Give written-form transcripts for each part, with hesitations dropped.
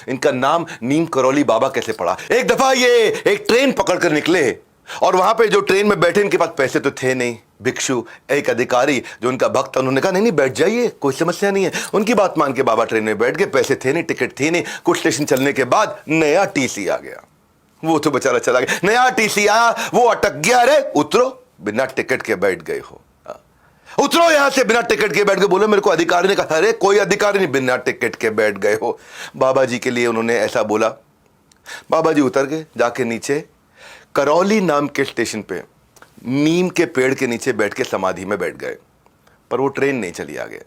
इनका नाम नीम करौली बाबा कैसे पड़ा। एक दफा ये एक ट्रेन पकड़कर निकले और वहां पे जो ट्रेन में बैठे इनके पास पैसे तो थे नहीं। भिक्षु एक अधिकारी जो उनका भक्त, उन्होंने कहा नहीं नहीं बैठ जाइए, कोई समस्या नहीं है। उनकी बात मान के बाबा ट्रेन में बैठ गए। पैसे थे नहीं, टिकट थी नहीं। कुछ स्टेशन चलने के बाद नया टीसी आ गया। वो तो बेचारा चला गया। नया टीसी आया, वो अटक गया। अरे उतरो, बिना टिकट के बैठ गए हो, उतरो यहां से। बिना टिकट के बैठ गए। बोले मेरे को अधिकारी ने कहा। अरे कोई अधिकारी नहीं, बिना टिकट के बैठ गए हो। बाबा जी के लिए उन्होंने ऐसा बोला। बाबा जी उतर गए, जाके नीचे करौली नाम के स्टेशन पे नीम के पेड़ के नीचे बैठ के समाधि में बैठ गए। पर वो ट्रेन नहीं चली आगे।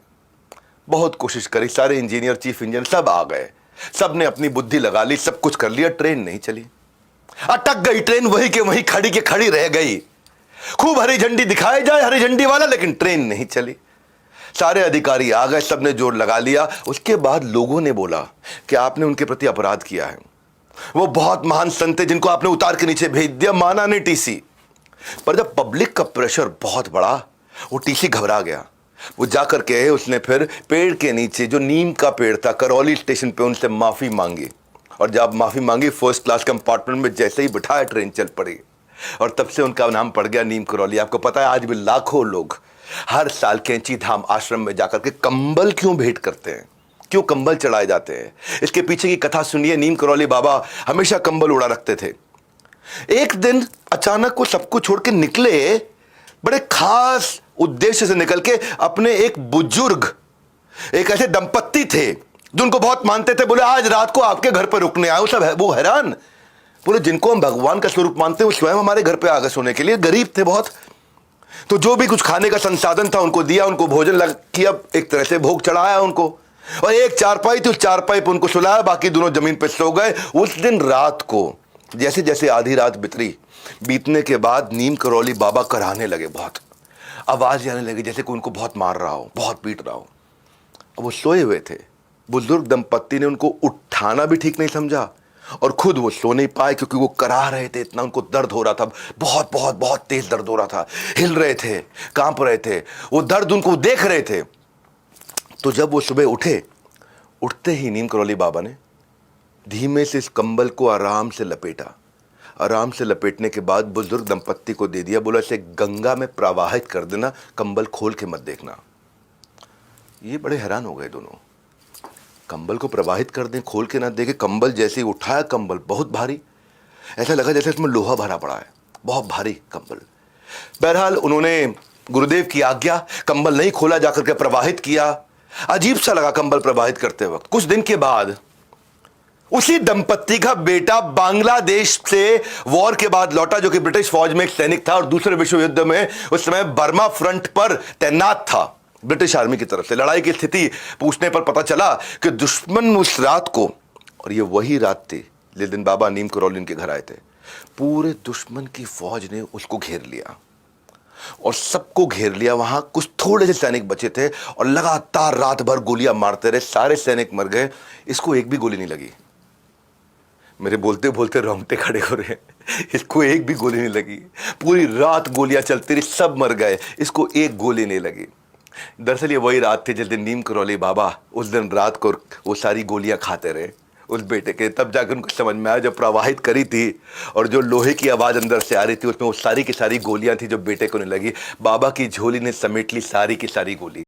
बहुत कोशिश करी, सारे इंजीनियर, चीफ इंजीनियर सब आ गए, सब ने अपनी बुद्धि लगा ली, सब कुछ कर लिया, ट्रेन नहीं चली। अटक गई ट्रेन, वही के वही खड़ी के खड़ी रह गई। खूब हरी झंडी दिखाए जाए, हरी झंडी वाला, लेकिन ट्रेन नहीं चली। सारे अधिकारी आ गए, सबने जोर लगा लिया। उसके बाद लोगों ने बोला कि आपने उनके प्रति अपराध किया है। वो बहुत महान संत है जिनको आपने उतार के नीचे भेज दिया। माना नहीं टीसी। पर जब पब्लिक का प्रेशर बहुत बड़ा, वो टीसी घबरा गया। वो जाकर के उसने फिर पेड़ के नीचे, जो नीम का पेड़ था, करौली स्टेशन पे उनसे माफी मांगी। और जब माफी मांगी, फर्स्ट क्लास कंपार्टमेंट में जैसे ही बिठाया, ट्रेन चल पड़ी। और तब से उनका नाम पड़ गया नीम करौली। आपको पता है आज भी लाखों लोग हर साल कैंची धाम आश्रम में जाकर के कंबल क्यों भेंट करते हैं, क्यों कंबल चढ़ाए जाते हैं। इसके पीछे की कथा सुनिए। नीम करौली बाबा हमेशा कंबल उड़ा रखते थे। एक दिन अचानक वो सबको छोड़ के निकले, बड़े खास उद्देश्य से निकल के। अपने एक बुजुर्ग, एक ऐसे दंपत्ति थे जो उनको बहुत मानते थे। बोले आज रात को आपके घर पर रुकने आए। सब वो हैरान। बोले जिनको हम भगवान का स्वरूप मानते हैं वो स्वयं हमारे घर पे आ गए सोने के लिए। गरीब थे बहुत, तो जो भी कुछ खाने का संसाधन था उनको दिया, उनको भोजन लग किया, एक तरह से भोग चढ़ाया उनको। और एक चारपाई थी, उस चारपाई पर उनको सुलाया, बाकी दोनों जमीन पर सो गए। उस दिन रात को जैसे जैसे आधी रात बीतने के बाद नीम करौली बाबा कराहने लगे। बहुत आवाज आने लगी जैसे कि उनको बहुत मार रहा हो, बहुत पीट रहा हो। वो सोए हुए थे। बुजुर्ग दंपत्ति ने उनको उठाना भी ठीक नहीं समझा और खुद वो सो नहीं पाए, क्योंकि वो कराह रहे थे। इतना उनको दर्द हो रहा था, बहुत बहुत बहुत तेज दर्द हो रहा था। हिल रहे थे, कांप रहे थे, वो दर्द उनको देख रहे थे। तो जब वो सुबह उठे, उठते ही नीम करौली बाबा ने धीमे से इस कंबल को आराम से लपेटा। आराम से लपेटने के बाद बुजुर्ग दंपत्ति को दे दिया। बोला इसे गंगा में प्रवाहित कर देना, कंबल खोल के मत देखना। ये बड़े हैरान हो गए दोनों। कंबल को प्रवाहित कर दें, खोल के ना देखे। कंबल जैसे ही उठाया, कंबल बहुत भारी, ऐसा लगा जैसे इसमें लोहा भरा पड़ा है, बहुत भारी कंबल। बहरहाल उन्होंने गुरुदेव की आज्ञा, कंबल नहीं खोला, जाकर के प्रवाहित किया। अजीब सा लगा कंबल प्रवाहित करते वक्त। कुछ दिन के बाद उसी दंपत्ति का बेटा बांग्लादेश से वॉर के बाद लौटा, जो कि ब्रिटिश फौज में एक सैनिक था और दूसरे विश्व युद्ध में उस समय बर्मा फ्रंट पर तैनात था ब्रिटिश आर्मी की तरफ से। लड़ाई की स्थिति पूछने पर पता चला कि दुश्मन उस रात को, और ये वही रात थी जिस दिन बाबा नीम करौली के घर आए थे, पूरे दुश्मन की फौज ने उसको घेर लिया और सबको घेर लिया। वहां कुछ थोड़े से सैनिक बचे थे और लगातार रात भर गोलियां मारते रहे। सारे सैनिक मर गए, इसको एक भी गोली नहीं लगी। मेरे बोलते बोलते रोंगटे खड़े हो रहे हैं। इसको एक भी गोली नहीं लगी। पूरी रात गोलियां चलती रही, सब मर गए, इसको एक गोली नहीं लगी। दरअसल ये वही रात थी जिस दिन नीम करौली बाबा उस दिन रात को वो सारी गोलियां खाते रहे उस बेटे के। तब जाकर उनको समझ में आया, जब प्रवाहित करी थी और जो लोहे की आवाज अंदर से आ रही थी, उसमें वो सारी की सारी गोलियां थी जो बेटे को नहीं लगी। बाबा की झोली ने समेट ली सारी की सारी गोली।